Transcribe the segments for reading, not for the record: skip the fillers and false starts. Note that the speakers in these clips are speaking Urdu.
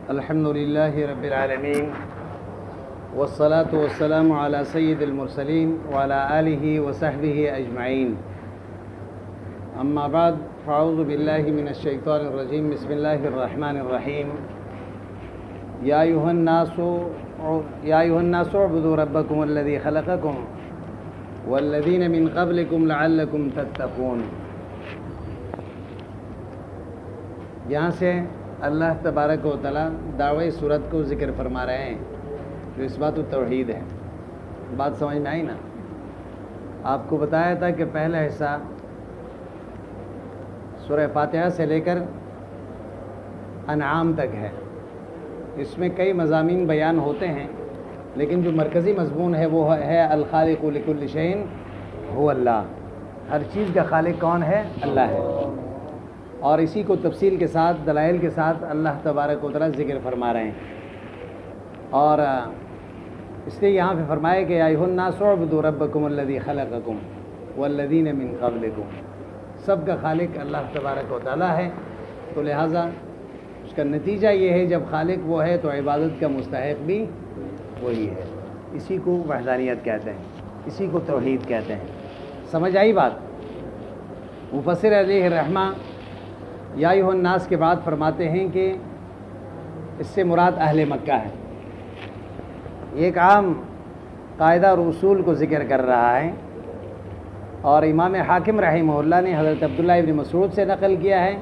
الحمد للہ رب العالمین والصلاة والسلام علی سید المرسلین وعلی آلہ وصحبہ اجمعین، اما بعد فاعوذ باللہ من الشیطان الرجیم، بسم اللہ الرحمن الرحیم۔ یا ایھا الناس اعبدوا ربکم الذی خلقکم والذین من قبلکم لعلکم تتقون۔ یہاں سے اللہ تبارک و تعالیٰ دعوی صورت کو ذکر فرما رہے ہیں، جو اس بات التوحید ہے۔ بات سمجھ میں آئی نا؟ آپ کو بتایا تھا کہ پہلا حصہ سورہ فاتحہ سے لے کر انعام تک ہے، اس میں کئی مضامین بیان ہوتے ہیں، لیکن جو مرکزی مضمون ہے وہ ہے الخالق لکل شیء هو اللہ۔ ہر چیز کا خالق کون ہے؟ اللہ ہے، اور اسی کو تفصیل کے ساتھ دلائل کے ساتھ اللہ تبارک و تعالیٰ ذکر فرما رہے ہیں۔ اور اس لیے یہاں پہ فرمایا کہ یا ایھا الناس اعبدوا ربکم الذی خلقکم والذین من قبلکم، سب کا خالق اللہ تبارک و تعالیٰ ہے، تو لہٰذا اس کا نتیجہ یہ ہے جب خالق وہ ہے تو عبادت کا مستحق بھی وہی ہے۔ اسی کو وحدانیت کہتے ہیں، اسی کو توحید کہتے ہیں۔ سمجھ آئی بات؟ مفسر علیہ الرحمہ یا ایھا الناس کے بعد فرماتے ہیں کہ اس سے مراد اہل مکہ ہے۔ یہ ایک عام قاعدہ اور اصول کو ذکر کر رہا ہے، اور امام حاکم رحمہ اللہ نے حضرت عبداللہ ابن مسعود سے نقل کیا ہے،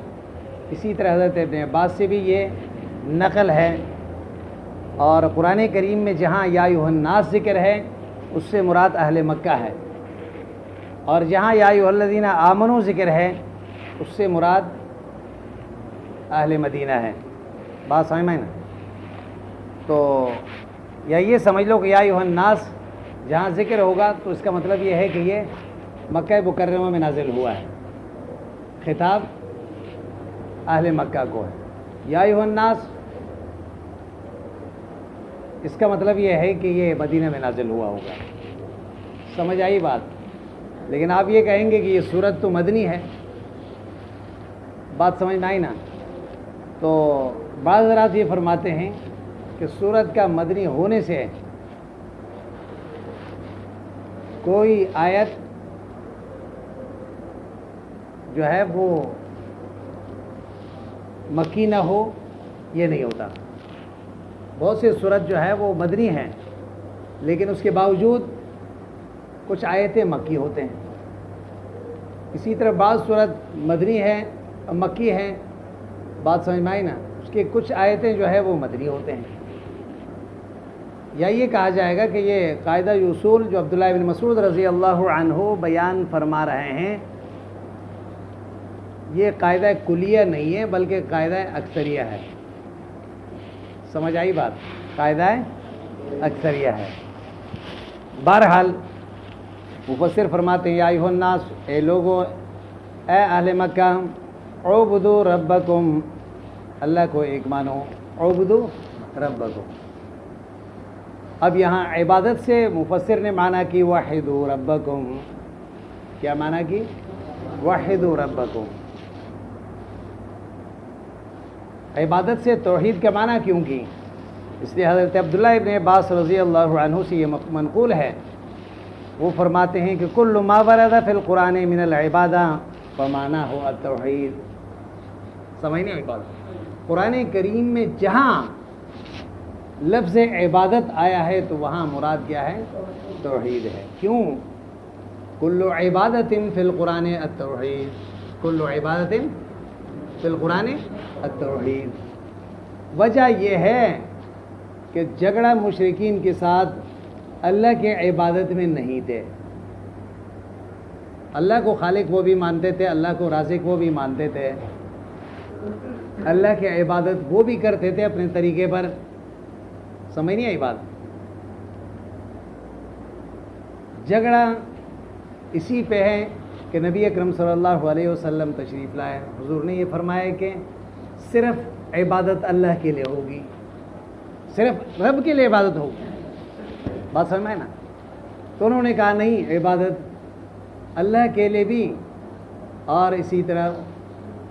اسی طرح حضرت ابن عباس سے بھی یہ نقل ہے۔ اور قرآن کریم میں جہاں یا ایھا الناس ذکر ہے اس سے مراد اہل مکہ ہے، اور جہاں یا ایھا الذین آمنوا ذکر ہے اس سے مراد اہل مدینہ ہے۔ بات سمجھ میں نا؟ تو یا یہ سمجھ لو کہ یا ایھا الناس جہاں ذکر ہوگا تو اس کا مطلب یہ ہے کہ یہ مکہ مکرمہ میں نازل ہوا ہے، خطاب اہل مکہ کو ہے۔ یا ایھا الناس اس کا مطلب یہ ہے کہ یہ مدینہ میں نازل ہوا ہوگا۔ سمجھ آئی بات؟ لیکن آپ یہ کہیں گے کہ یہ سورت تو مدنی ہے۔ بات سمجھ میں آئی نا؟ تو بعض حضرات یہ فرماتے ہیں کہ سورت کا مدنی ہونے سے کوئی آیت جو ہے وہ مکی نہ ہو، یہ نہیں ہوتا۔ بہت سے سورت جو ہے وہ مدنی ہیں، لیکن اس کے باوجود کچھ آیتیں مکی ہوتے ہیں۔ اسی طرح بعض سورت مدنی ہے مکی ہے، بات سمجھ میں آئی نا؟ اس کے کچھ آیتیں جو ہے وہ مدنی ہوتے ہیں۔ یا یہ کہا جائے گا کہ یہ قاعدہ اصول جو عبداللہ ابن مسعود رضی اللہ عنہ بیان فرما رہے ہیں، یہ قاعدہ کلیہ نہیں ہے بلکہ قاعدہ اکثریہ ہے۔ سمجھ آئی بات؟ قاعدہ اکثریہ ہے۔ بہرحال مفسر فرماتے ہیں یا ایھا الناس، اے لوگو، اے اہل مکہ، اعبدوا ربکم، اللہ کو ایک مانو، اعبدوا ربکم۔ اب یہاں عبادت سے مفسر نے معنی کی وحدوا ربکم۔ کیا معنی کی؟ وحدوا ربکم۔ عبادت سے توحید کا معنی کیوں کی؟ اس لیے حضرت عبداللہ ابن عباس رضی اللہ عنہ سے یہ منقول ہے، وہ فرماتے ہیں کہ کل ما ورد فی القرآن من العبادہ فمعناہ التوحید۔ سمجھ نہیں آئی بات؟ قرآن کریم میں جہاں لفظ عبادت آیا ہے تو وہاں مراد کیا ہے؟ توحید ہے۔ کیوں؟ کل عبادت فی القرآن التوحید، کل عبادت فی القرآن التوحید۔ وجہ یہ ہے کہ جھگڑا مشرکین کے ساتھ اللہ کے عبادت میں نہیں تھے۔ اللہ کو خالق وہ بھی مانتے تھے، اللہ کو رازق وہ بھی مانتے تھے، اللہ کی عبادت وہ بھی کرتے تھے اپنے طریقے پر۔ سمجھ نہیں آئی بات؟ جھگڑا اسی پہ ہے کہ نبی اکرم صلی اللہ علیہ وسلم تشریف لائے، حضور نے یہ فرمایا کہ صرف عبادت اللہ کے لیے ہوگی، صرف رب کے لیے عبادت ہوگی۔ بات سمجھ میں نا؟ تو انہوں نے کہا نہیں، عبادت اللہ کے لیے بھی اور اسی طرح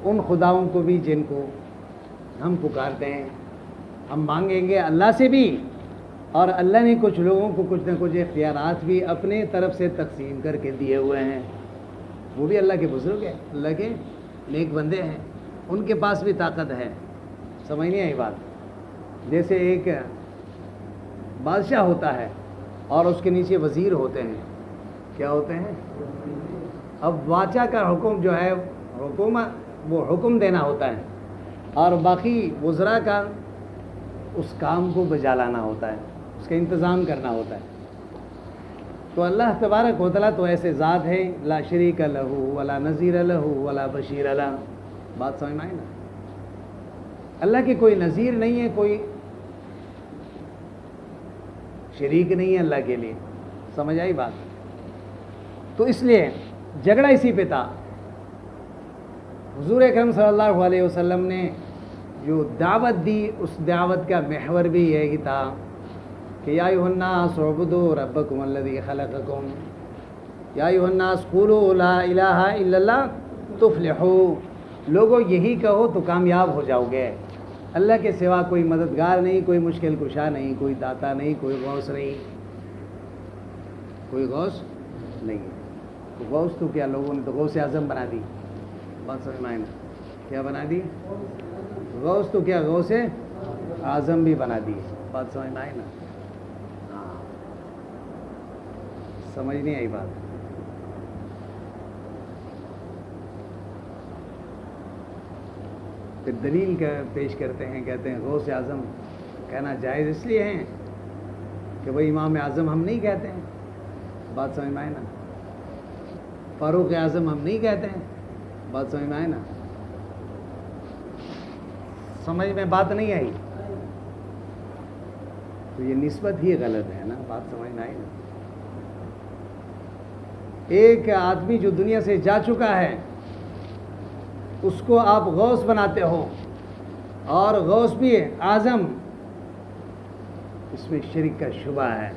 ان خداؤں کو بھی جن کو ہم پکارتے ہیں. ہم مانگیں گے اللہ سے بھی، اور اللہ نے کچھ لوگوں کو کچھ نہ کچھ اختیارات بھی اپنے طرف سے تقسیم کر کے دیے ہوئے ہیں. وہ بھی اللہ کے بزرگ ہیں، اللہ کے نیک بندے ہیں، ان کے پاس بھی طاقت ہے. سمجھ نہیں آئی بات؟ جیسے ایک بادشاہ ہوتا ہے اور اس کے نیچے وزیر ہوتے ہیں. کیا ہوتے ہیں؟ اب بادشاہ کا حکم جو ہے حکومت وہ حکم دینا ہوتا ہے، اور باقی وزراء کا اس کام کو بجا لانا ہوتا ہے، اس کا انتظام کرنا ہوتا ہے. تو اللہ تبارک و تعالیٰ تو ایسے ذات ہے، لا شریک لہ ولا نظیر لہ ولا بشیر لہ. بات سمجھ میں آئی نا؟ اللہ کی کوئی نظیر نہیں ہے، کوئی شریک نہیں ہے اللہ کے لیے. سمجھ آئی بات؟ تو اس لیے جھگڑا اسی پہ تھا. حضور اکرم صلی اللہ علیہ وسلم نے جو دعوت دی، اس دعوت کا محور بھی یہی تھا کہ یا ایھا الناس اعبدوا ربکم الذی خلقکم، یا ایھا الناس قولوا لا الہ الا اللہ تفلحوا. لوگوں یہی کہو تو کامیاب ہو جاؤ گے. اللہ کے سوا کوئی مددگار نہیں، کوئی مشکل کشا نہیں، کوئی داتا نہیں، کوئی غوث نہیں، کوئی غوث نہیں. تو غوث تو کیا لوگوں نے تو غوث اعظم بنا دی. بات سمجھ میں آئے نا؟ کیا بنا دی؟ غوث تو کیا غوث اعظم بھی بنا دی. بات سمجھ میں آئی نا؟ ہاں، سمجھ نہیں آئی بات؟ پھر دلیل کا پیش کرتے ہیں، کہتے ہیں غوث اعظم کہنا جائز اس لیے ہیں کہ بھئی امام اعظم ہم نہیں کہتے ہیں. بات سمجھ میں آئے نا؟ فاروق اعظم ہم نہیں کہتے ہیں. بات سمجھ میں آئے نا؟ سمجھ میں بات نہیں آئی؟ تو یہ نسبت ہی غلط ہے نا. بات سمجھ میں آئی نا؟ ایک آدمی جو دنیا سے جا چکا ہے اس کو آپ غوث بناتے ہو، اور غوث بھی اعظم، اس میں شرک کا شبہ ہے.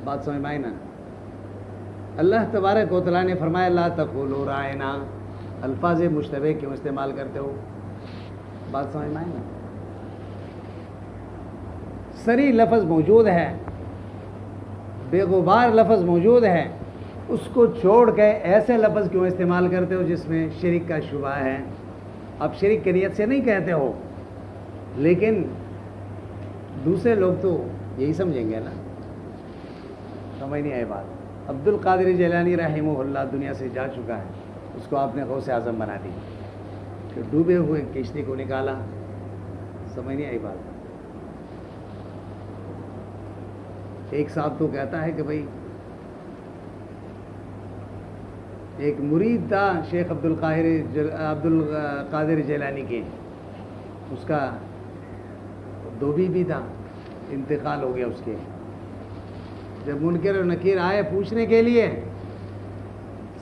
بات سمجھ میں آئی نا؟ اللہ تبارک و تعالیٰ نے فرمایا لا تقولوا رائنا. الفاظ مشتبہ کیوں استعمال کرتے ہو؟ بات سمجھ میں آئی نا؟ صریح لفظ موجود ہے، بے غبار لفظ موجود ہے، اس کو چھوڑ کے ایسے لفظ کیوں استعمال کرتے ہو جس میں شرک کا شبہ ہے؟ اب شرک کی نیت سے نہیں کہتے ہو، لیکن دوسرے لوگ تو یہی سمجھیں گے نا. سمجھ نہیں آئی بات؟ عبد القادر جیلانی رحمہ اللہ دنیا سے جا چکا ہے، اس کو آپ نے غوث اعظم بنا دی، کہ ڈوبے ہوئے کشتی کو نکالا. سمجھ نہیں آئی بات؟ ایک صاحب تو کہتا ہے کہ بھئی ایک مرید تھا شیخ عبد القادر جیلانی کے، اس کا دھوبی بھی تھا، انتقال ہو گیا اس کے. جب منکر و نکیر آئے پوچھنے کے لیے،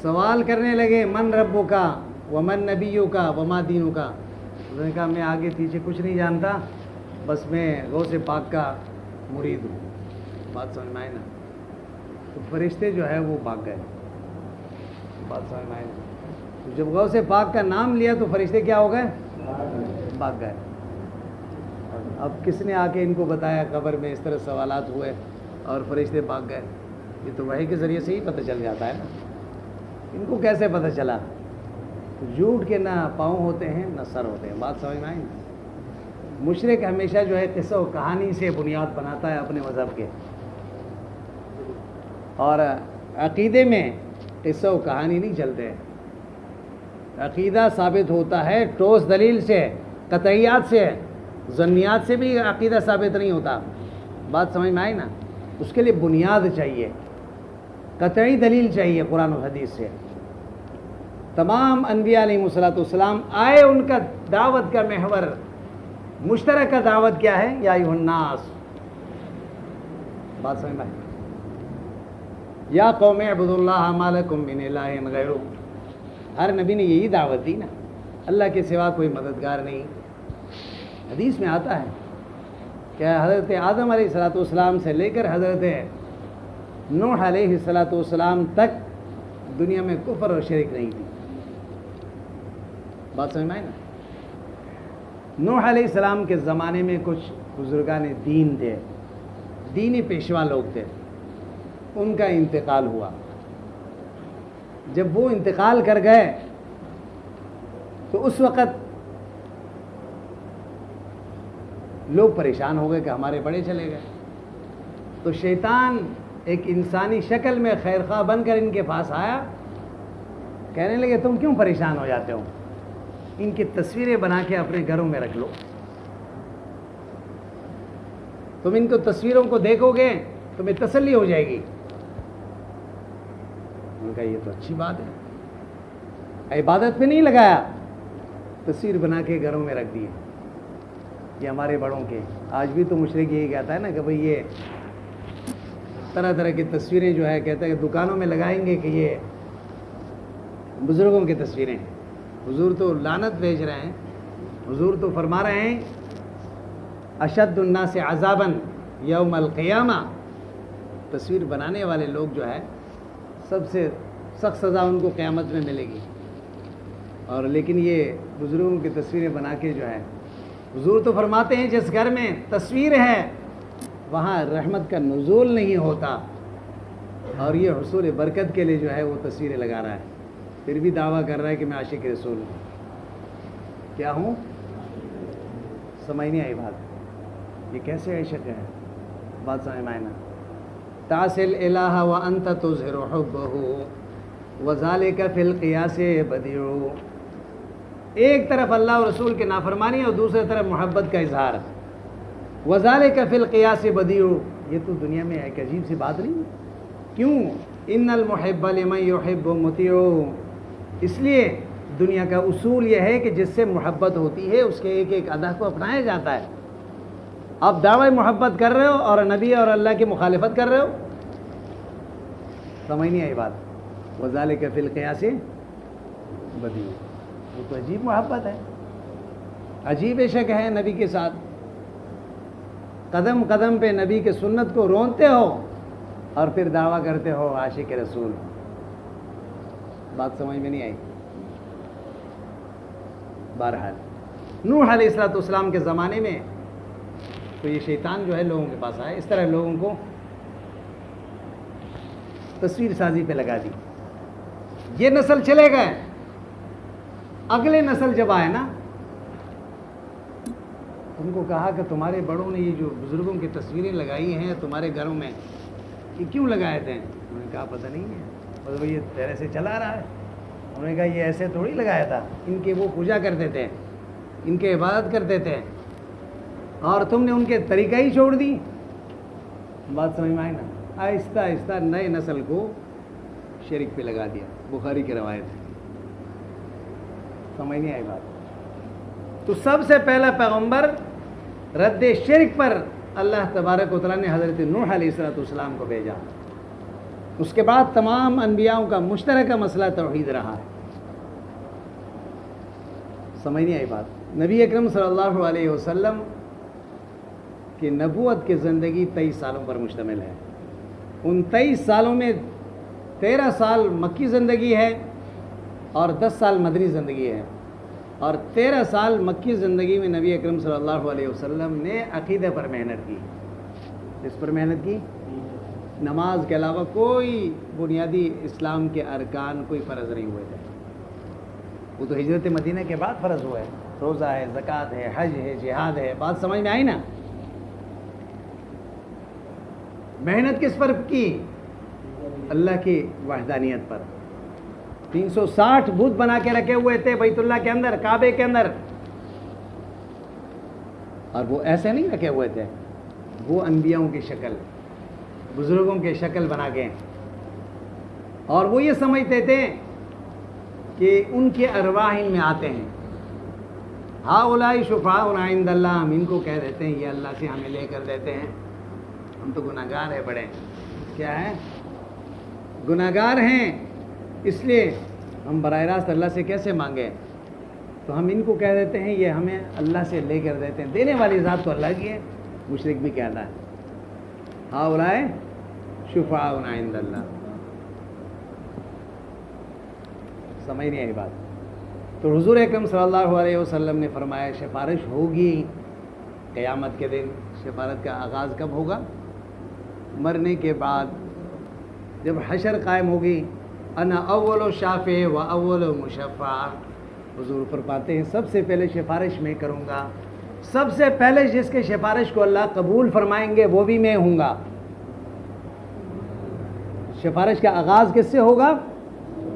سوال کرنے لگے من ربو کا ومن نبیوں کا وما دینوں کا، انہوں نے کہا میں آگے پیچھے کچھ نہیں جانتا، بس میں غوث پاک کا مرید ہوں. بات سمجھ میں آئے نا؟ تو فرشتے جو ہے وہ بھاگ گئے. بات سمجھ میں آئے نا؟ تو جب غوث پاک کا نام لیا تو فرشتے کیا ہو گئے؟ بھاگ گئے. اب کس نے آ کے ان کو بتایا قبر میں اس طرح سوالات ہوئے اور فرشتے بھاگ گئے؟ یہ تو وحی کے ذریعے سے ہی پتہ چل جاتا ہے نا. ان کو کیسے پتہ چلا؟ جھوٹ کے نہ پاؤں ہوتے ہیں نہ سر ہوتے ہیں. بات سمجھ میں آئی نا؟ مشرک ہمیشہ جو ہے قصہ و کہانی سے بنیاد بناتا ہے اپنے مذہب کے، اور عقیدے میں قصہ و کہانی نہیں چلتے. عقیدہ ثابت ہوتا ہے ٹھوس دلیل سے، قطعیات سے. ظنیات سے بھی عقیدہ ثابت نہیں ہوتا. بات سمجھ میں آئی نا؟ اس کے لیے بنیاد چاہیے، قطعی دلیل چاہیے قرآن و حدیث سے. تمام انبیاء علیہ السلام آئے، ان کا دعوت کا محور مشترکہ دعوت کیا ہے؟ یا ایھا الناس. بات سمجھ میں آئی؟ یا قوم اعبدوا اللہ ما لکم من الہ غیرہ. ہر نبی نے یہی دعوت دی نا، اللہ کے سوا کوئی مددگار نہیں. حدیث میں آتا ہے کہ حضرت آدم علیہ السلام سے لے کر حضرت نوح علیہ السلام تک دنیا میں کفر اور شرک نہیں تھی. بات سمجھ میں آئی نا؟ نوح علیہ السلام کے زمانے میں کچھ بزرگان دین تھے، دینی پیشوا لوگ تھے، ان کا انتقال ہوا۔ جب وہ انتقال کر گئے تو اس وقت لوگ پریشان ہو گئے کہ ہمارے بڑے چلے گئے، تو شیطان ایک انسانی شکل میں خیرخواہ بن کر ان کے پاس آیا، کہنے لگے تم کیوں پریشان ہو جاتے ہو، ان کی تصویریں بنا کے اپنے گھروں میں رکھ لو، تم ان کو تصویروں کو دیکھو گے تمہیں تسلی ہو جائے گی۔ ان کا یہ تو اچھی بات ہے، عبادت پہ نہیں لگایا، تصویر بنا کے گھروں میں رکھ دیے، یہ ہمارے بڑوں کے۔ آج بھی تو مشرک یہی کہتا ہے نا کہ بھئی یہ طرح طرح کی تصویریں جو ہے کہتا ہے کہ دکانوں میں لگائیں گے کہ یہ بزرگوں کی تصویریں ہیں۔ حضور تو لعنت بھیج رہے ہیں، حضور تو فرما رہے ہیں اشد الناس عذابا یوم القیامہ، تصویر بنانے والے لوگ جو ہے سب سے سخت سزا ان کو قیامت میں ملے گی۔ اور لیکن یہ بزرگوں کی تصویریں بنا کے جو ہے، حضور تو فرماتے ہیں جس گھر میں تصویر ہے وہاں رحمت کا نزول نہیں ہوتا، اور یہ حصول برکت کے لیے جو ہے وہ تصویریں لگا رہا ہے، پھر بھی دعویٰ کر رہا ہے کہ میں عاشق رسول ہوں۔ کیا ہوں؟ سمجھ نہیں آئی بات؟ یہ کیسے عشق ہے؟ بات سمجھ میں آئے نا؟ تاصل الہ وانت تظہر حبہ وذالک فی القیاس بدیع، ایک طرف اللہ اور رسول کے نافرمانی اور دوسری طرف محبت کا اظہار، وذالک فی القیاس بدیع، یہ تو دنیا میں ایک عجیب سی بات نہیں؟ کیوں؟ ان المحب لمن یحب مطیع، اس لیے دنیا کا اصول یہ ہے کہ جس سے محبت ہوتی ہے اس کے ایک ایک ادا کو اپنایا جاتا ہے۔ آپ دعوی محبت کر رہے ہو اور نبی اور اللہ کی مخالفت کر رہے ہو، سمجھ نہیں آئی بات؟ وذالک فی القیاس بدیع، وہ تو عجیب محبت ہے، عجیب عشق ہے نبی کے ساتھ، قدم قدم پہ نبی کے سنت کو رونتے ہو اور پھر دعویٰ کرتے ہو عاشق رسول۔ بات سمجھ میں نہیں آئی؟ بہرحال نوح علیہ السلام کے زمانے میں تو یہ شیطان جو ہے لوگوں کے پاس آیا، اس طرح لوگوں کو تصویر سازی پہ لگا دی۔ یہ نسل چلے گئے، اگلے نسل جب آئے نا، ان کو کہا کہ تمہارے بڑوں نے یہ جو بزرگوں کی تصویریں لگائی ہیں تمہارے گھروں میں، یہ کیوں لگائے تھے؟ انہوں نے کہا پتہ نہیں ہے، بس وہ یہ پہلے سے چلا رہا ہے۔ انہوں نے کہا یہ ایسے تھوڑی لگایا تھا، ان کے وہ پوجا کرتے تھے، ان کے عبادت کرتے تھے، اور تم نے ان کے طریقہ ہی چھوڑ دی۔ بات سمجھ میں آئی نا؟ آہستہ آہستہ نئے نسل کو شرک پہ لگا دیا، بخاری کی روایت ہے۔ سمجھ نہیں آئی بات؟ تو سب سے پہلا پیغمبر رد شرک پر اللہ تبارک و تعالیٰ نے حضرت نوح علیہ السلام کو بھیجا، اس کے بعد تمام انبیاؤں کا مشترکہ مسئلہ توحید رہا ہے۔ سمجھ نہیں آئی بات؟ نبی اکرم صلی اللہ علیہ وسلم کی نبوت کی زندگی 23 سالوں پر مشتمل ہے۔ ان 23 سالوں میں 13 سال مکی زندگی ہے اور 10 سال مدنی زندگی ہے، اور 13 سال مکی زندگی میں نبی اکرم صلی اللہ علیہ وسلم نے عقیدہ پر محنت کی۔ اس پر محنت کی؟ نماز کے علاوہ کوئی بنیادی اسلام کے ارکان کوئی فرض نہیں ہوئے تھے، وہ تو ہجرت مدینہ کے بعد فرض ہوئے، روزہ ہے، زکوٰۃ ہے، حج ہے، جہاد ہے۔ بات سمجھ میں آئی نا؟ محنت کس پر کی؟ اللہ کی وحدانیت پر۔ 360 بت بنا کے رکھے ہوئے تھے بیت اللہ کے اندر، کعبے کے اندر، اور وہ ایسے نہیں رکھے ہوئے تھے، وہ انبیاؤں کی شکل، بزرگوں کی شکل بنا کے، اور وہ یہ سمجھتے تھے کہ ان کے ارواح ان میں آتے ہیں۔ ہؤلاء شفعاؤنا عند اللہ، ہم ان کو کہہ دیتے ہیں یہ اللہ سے ہمیں لے کر دیتے ہیں، ہم تو گناہ گار ہیں بڑے، کیا ہے؟ گناہ گار ہیں، اس لیے ہم براہ راست اللہ سے کیسے مانگیں؟ تو ہم ان کو کہہ دیتے ہیں یہ ہمیں اللہ سے لے کر دیتے ہیں، دینے والی ذات تو اللہ کی ہے۔ مشرک بھی کہتا ہے ہؤلاء شفعاؤنا عند اللہ۔ سمجھ نہیں آئی بات؟ تو حضور اکرم صلی اللہ علیہ وسلم نے فرمایا سفارش ہوگی قیامت کے دن۔ سفارت کا آغاز کب ہوگا؟ مرنے کے بعد، جب حشر قائم ہوگی۔ انا اول شافع و اول مشفع، حضور فرماتے ہیں سب سے پہلے سفارش میں کروں گا، سب سے پہلے جس کے سفارش کو اللہ قبول فرمائیں گے وہ بھی میں ہوں گا۔ سفارش کا آغاز کس سے ہوگا؟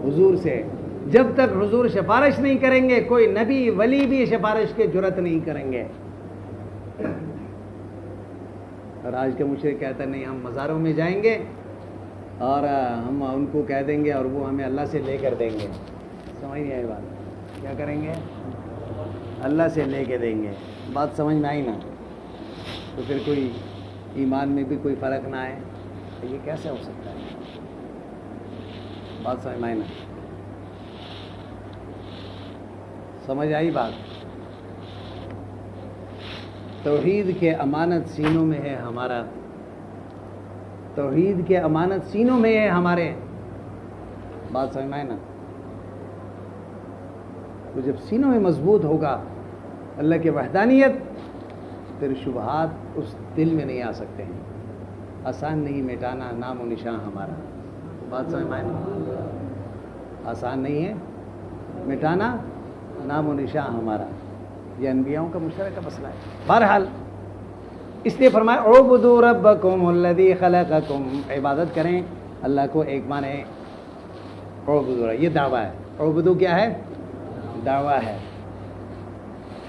حضور سے۔ جب تک حضور سفارش نہیں کریں گے کوئی نبی ولی بھی سفارش کی جرات نہیں کریں گے۔ اور آج کے مشرک کہتا نہیں ہم مزاروں میں جائیں گے اور ہم ان کو کہہ دیں گے اور وہ ہمیں اللہ سے لے کر دیں گے۔ سمجھ نہیں آئی بات؟ کیا کریں گے؟ اللہ سے لے کے دیں گے۔ بات سمجھ میں آئی نا؟ تو پھر کوئی ایمان میں بھی کوئی فرق نہ آئے تو یہ کیسے ہو سکتا ہے؟ بات سمجھ میں آئی نا؟ سمجھ آئی بات؟ توحید کے امانت سینوں میں ہے ہمارا، توحید کے امانت سینوں میں ہے ہمارے۔ بات سمجھ میں آئی نا؟ تو جب سینوں میں مضبوط ہوگا اللہ کی وحدانیت، پھر شبہات اس دل میں نہیں آ سکتے ہیں۔ آسان نہیں مٹانا نام و نشان ہمارا۔ بات سمجھ میں آئی نا؟ آسان نہیں ہے مٹانا نام و نشان ہمارا، یہ انبیاؤں کا مشترکہ مسئلہ ہے۔ بہرحال اس لیے فرمایا اعبدوا ربکم الذی خلقکم، عبادت کریں اللہ کو۔ ایک معنی اعبدوا، یہ دعویٰ ہے۔ اعبدوا کیا ہے؟ دعویٰ ہے۔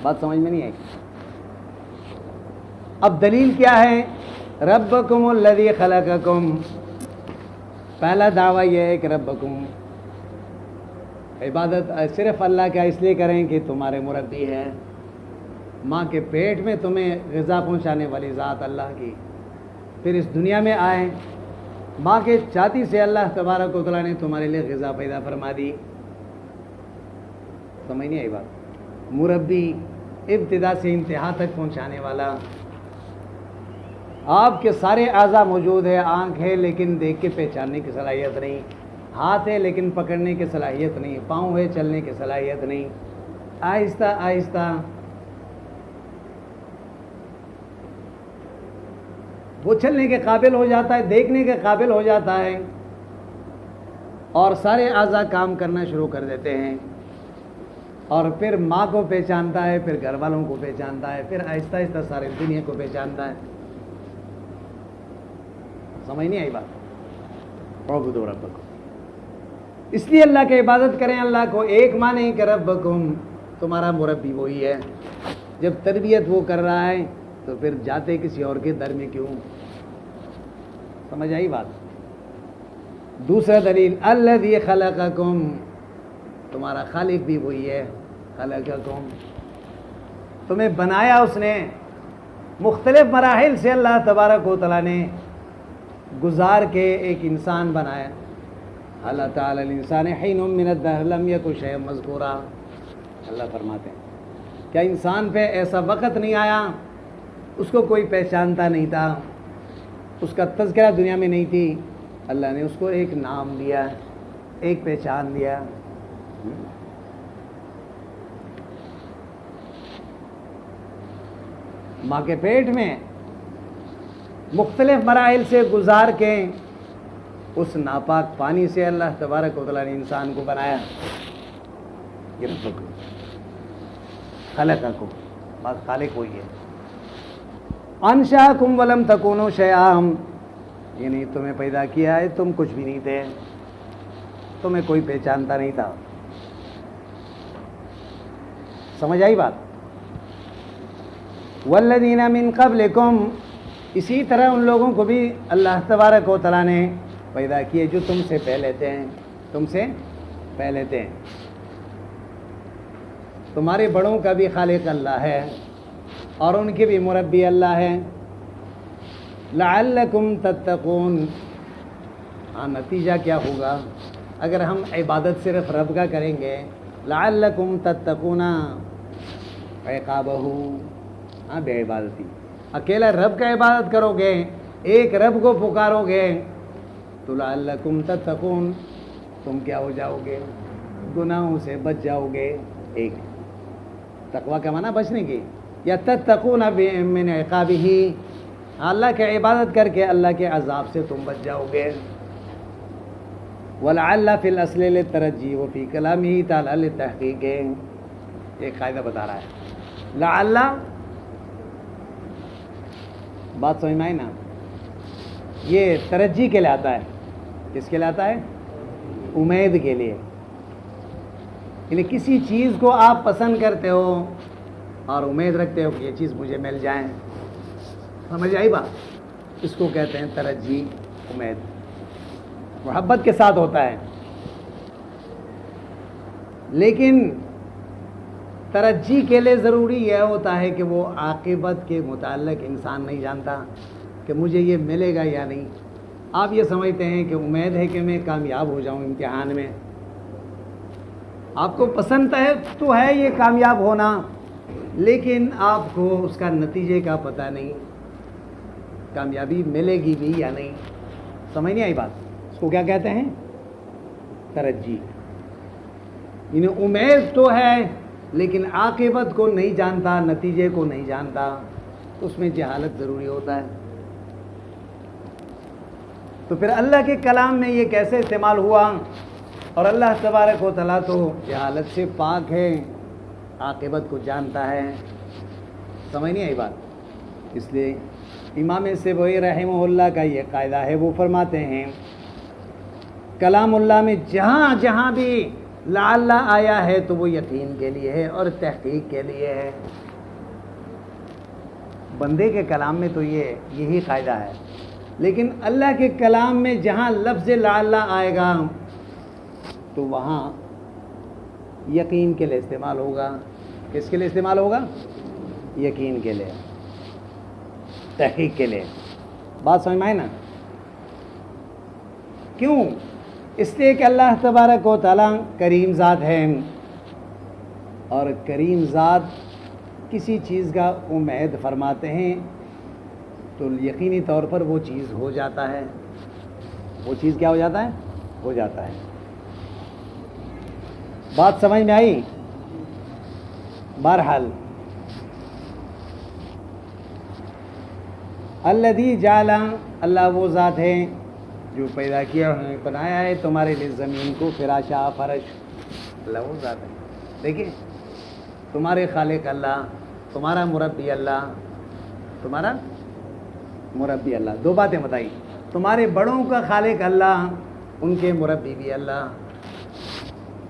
بات سمجھ میں نہیں آئی؟ اب دلیل کیا ہے؟ ربکم الذی خلقکم، پہلا دعویٰ یہ ہے کہ ربکم، عبادت صرف اللہ کا اس لیے کریں کہ تمہارے مربی ہے، ماں کے پیٹ میں تمہیں غذا پہنچانے والی ذات اللہ کی، پھر اس دنیا میں آئے، ماں کے چھاتی سے اللہ تبارک و تعالیٰ نے تمہارے لیے غذا پیدا فرما دی۔ سمجھ نہیں آئی بات؟ مربی ابتدا سے انتہا تک پہنچانے والا۔ آپ کے سارے اعضاء موجود ہے، آنکھ ہے لیکن دیکھ کے پہچاننے کی صلاحیت نہیں، ہاتھ ہے لیکن پکڑنے کی صلاحیت نہیں، پاؤں ہے چلنے کی صلاحیت نہیں۔ آہستہ آہستہ وہ چلنے کے قابل ہو جاتا ہے، دیکھنے کے قابل ہو جاتا ہے، اور سارے اعضاء کام کرنا شروع کر دیتے ہیں، اور پھر ماں کو پہچانتا ہے، پھر گھر والوں کو پہچانتا ہے، پھر آہستہ آہستہ سارے دنیا کو پہچانتا ہے۔ سمجھ نہیں آئی بات؟ اعبدوا ربکم، اس لیے اللہ کی عبادت کریں۔ اللہ کو ایک معنی کہ ربکم، تمہارا مربی وہی ہے۔ جب تربیت وہ کر رہا ہے تو پھر جاتے کسی اور کے در میں کیوں؟ سمجھ آئی بات؟ دوسرا دلیل الذی خلقکم، تمہارا خالق بھی وہی ہے۔ خلقکم، تمہیں بنایا اس نے، مختلف مراحل سے اللہ تبارک و تعالیٰ نے گزار کے ایک انسان بنایا۔ اللہ تعالی الانسان حین من الدہر لم یکن شیئا مذکورا، اللہ فرماتے ہیں کیا انسان پہ ایسا وقت نہیں آیا اس کو کوئی پہچانتا نہیں تھا، اس کا تذکرہ دنیا میں نہیں تھی، اللہ نے اس کو ایک نام دیا، ایک پہچان دیا۔ ماں کے پیٹ میں مختلف مراحل سے گزار کے اس ناپاک پانی سے اللہ تبارک و تعالیٰ نے انسان کو بنایا۔ خلقکم، بات خالق ہوئی ہے۔ انشاکم ولم تکونوا شیئا، یعنی تمہیں پیدا کیا ہے تم کچھ بھی نہیں تھے، تمہیں کوئی پہچانتا نہیں تھا۔ سمجھ آئی بات؟ والذین من قبلکم، اسی طرح ان لوگوں کو بھی اللہ تبارک و تعالیٰ نے پیدا کیے جو تم سے پہلے تھے، تم سے پہلے تھے۔ تمہارے بڑوں کا بھی خالق اللہ ہے اور ان کے بھی مربی اللہ ہے۔ لعلکم تتقون، ہاں نتیجہ کیا ہوگا اگر ہم عبادت صرف رب کا کریں گے؟ لعلکم تتقون عقابہ، ہاں بے عبادتی، اکیلا رب کا عبادت کرو گے، ایک رب کو پکارو گے تو لعلکم تتقون، تم کیا ہو جاؤ گے؟ گناہوں سے بچ جاؤ گے۔ ایک تقوی کا معنی بچنے کی، یا تتقون من عقابہ، اللہ کی عبادت کر کے اللہ کے عذاب سے تم بچ جاؤ گے. ولعل فی الاصل للترجی وفی کلامہ تعالی للتحقیق، ایک قاعدہ بتا رہا ہے. لعل بات سمجھ میں آئی نا، یہ ترجی کے لیے آتا ہے. کس کے لیے آتا ہے؟ امید کے لیے. یعنی کسی چیز کو آپ پسند کرتے ہو اور امید رکھتے ہو کہ یہ چیز مجھے مل جائے. سمجھ آئی بات؟ اس کو کہتے ہیں ترجی، امید. محبت کے ساتھ ہوتا ہے. لیکن ترجی کے لیے ضروری یہ ہوتا ہے کہ وہ عاقبت کے متعلق انسان نہیں جانتا کہ مجھے یہ ملے گا یا نہیں. آپ یہ سمجھتے ہیں کہ امید ہے کہ میں کامیاب ہو جاؤں امتحان میں. آپ کو پسند ہے تو ہے یہ کامیاب ہونا، لیکن آپ کو اس کا نتیجے کا پتہ نہیں، کامیابی ملے گی بھی یا نہیں. سمجھ نہیں آئی بات؟ اس کو کیا کہتے ہیں؟ ترجی. یعنی امید تو ہے لیکن عاقبت کو نہیں جانتا، نتیجے کو نہیں جانتا، اس میں جہالت ضروری ہوتا ہے. تو پھر اللہ کے کلام میں یہ کیسے استعمال ہوا؟ اور اللہ تبارک و تعالیٰ تو جہالت سے پاک ہے، عاقبت کو جانتا ہے. سمجھ نہیں آئی بات؟ اس لیے امام سیبوئی رحمہ اللہ کا یہ قاعدہ ہے. وہ فرماتے ہیں کلام اللہ میں جہاں جہاں بھی لعل آیا ہے تو وہ یقین کے لیے ہے اور تحقیق کے لیے ہے. بندے کے کلام میں تو یہی قاعدہ ہے، لیکن اللہ کے کلام میں جہاں لفظ لعل آئے گا تو وہاں یقین کے لیے استعمال ہوگا. کس کے لیے استعمال ہوگا؟ یقین کے لیے، تحقیق کے لیے. بات سمجھ میں آئی نا؟ کیوں؟ اس لیے کہ اللہ تبارک و تعالیٰ کریم ذات ہے، اور کریم ذات کسی چیز کا امید فرماتے ہیں تو یقینی طور پر وہ چیز ہو جاتا ہے. وہ چیز کیا ہو جاتا ہے؟ ہو جاتا ہے. بات سمجھ میں آئی؟ بہرحال الذی جعل، اللہ وہ ذات ہے جو پیدا کیا ہے، بنایا ہے تمہارے لیے زمین کو فراشا، فرش. اللہ وہ ذات ہے. دیکھیں، تمہارے خالق اللہ، تمہارا مربی اللہ، تمہارا مربی اللہ. دو باتیں بتائی، تمہارے بڑوں کا خالق اللہ، ان کے مربی بھی اللہ.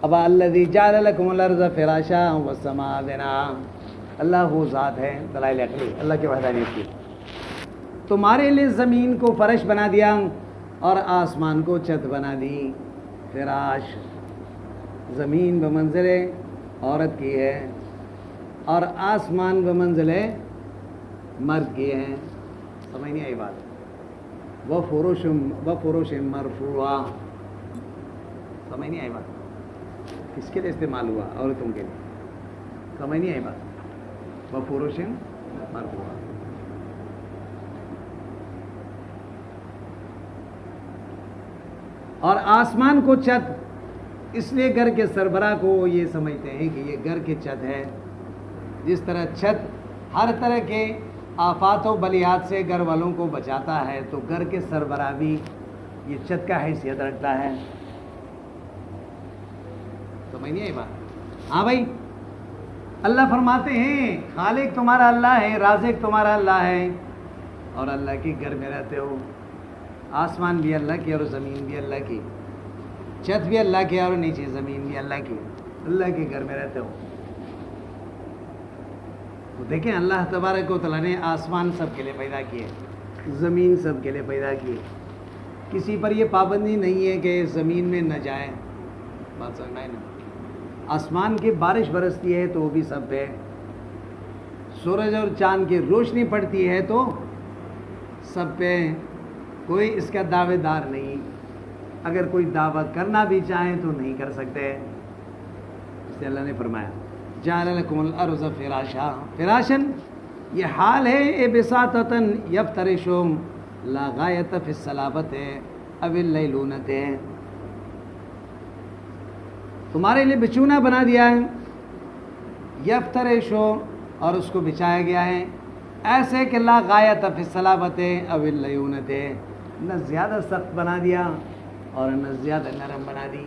اب الذی جعل لکم الارض فراشا والسماء بناء، اللہ وہ ذات ہے. دلائل عقلی اللہ کے وحدانیت کی. تمہارے لیے زمین کو فرش بنا دیا اور آسمان کو چھت بنا دی. فراش، زمین بمنزل عورت کی ہے اور آسمان بمنزل مرد کی ہے. سمجھ نہیں آئی بات؟ وفروش مرفوعہ. سمجھ نہیں آئی بات؟ کس کے لیے استعمال ہوا؟ عورتوں کے لیے. سمجھ نہیں آئی بات؟ وفروش مرفوعہ. اور آسمان کو چھت، اس لیے گھر کے سربراہ کو یہ سمجھتے ہیں کہ یہ گھر کی چھت ہے. جس طرح چھت ہر طرح کے آفات و بلیات سے گھر والوں کو بچاتا ہے، تو گھر کے سربراہ بھی یہ چھت کا حیثیت رکھتا ہے. سمجھ نہیں آئی بات؟ ہاں بھائی، اللہ فرماتے ہیں خالق تمہارا اللہ ہے، رازق تمہارا اللہ ہے، اور اللہ کے گھر میں رہتے ہو. آسمان بھی اللہ کی اور زمین بھی اللہ کی، چھت بھی اللہ کی اور نیچے زمین بھی اللہ کی. اللہ کے گھر میں رہتے ہو. تو دیکھیں اللہ تبارک و تعالیٰ نے آسمان سب کے لیے پیدا کیے، زمین سب کے لیے پیدا کی. کسی پر یہ پابندی نہیں ہے کہ زمین میں نہ جائے. بات سمجھ میں آئی نا؟ آسمان کی بارش برستی ہے تو وہ بھی سب پہ. سورج اور چاند کی روشنی پڑتی ہے تو سب پہ. کوئی اس کا دعوے دار نہیں. اگر کوئی دعویٰ کرنا بھی چاہیں تو نہیں کر سکتے. اس لیے اللہ نے فرمایا جعل لکم الارض فراشا. فراشن یہ حال ہے بساطتن یفترشم لا غایت فی الصلابت او اللیلونت. تمہارے لیے بچھونا بنا دیا ہے یفترش ہو اور اس کو بچھایا گیا ہے ایسے کہ لا غایت فی الصلابت او اللیونت، نہ زیادہ سخت بنا دیا اور نہ زیادہ نرم بنا دی۔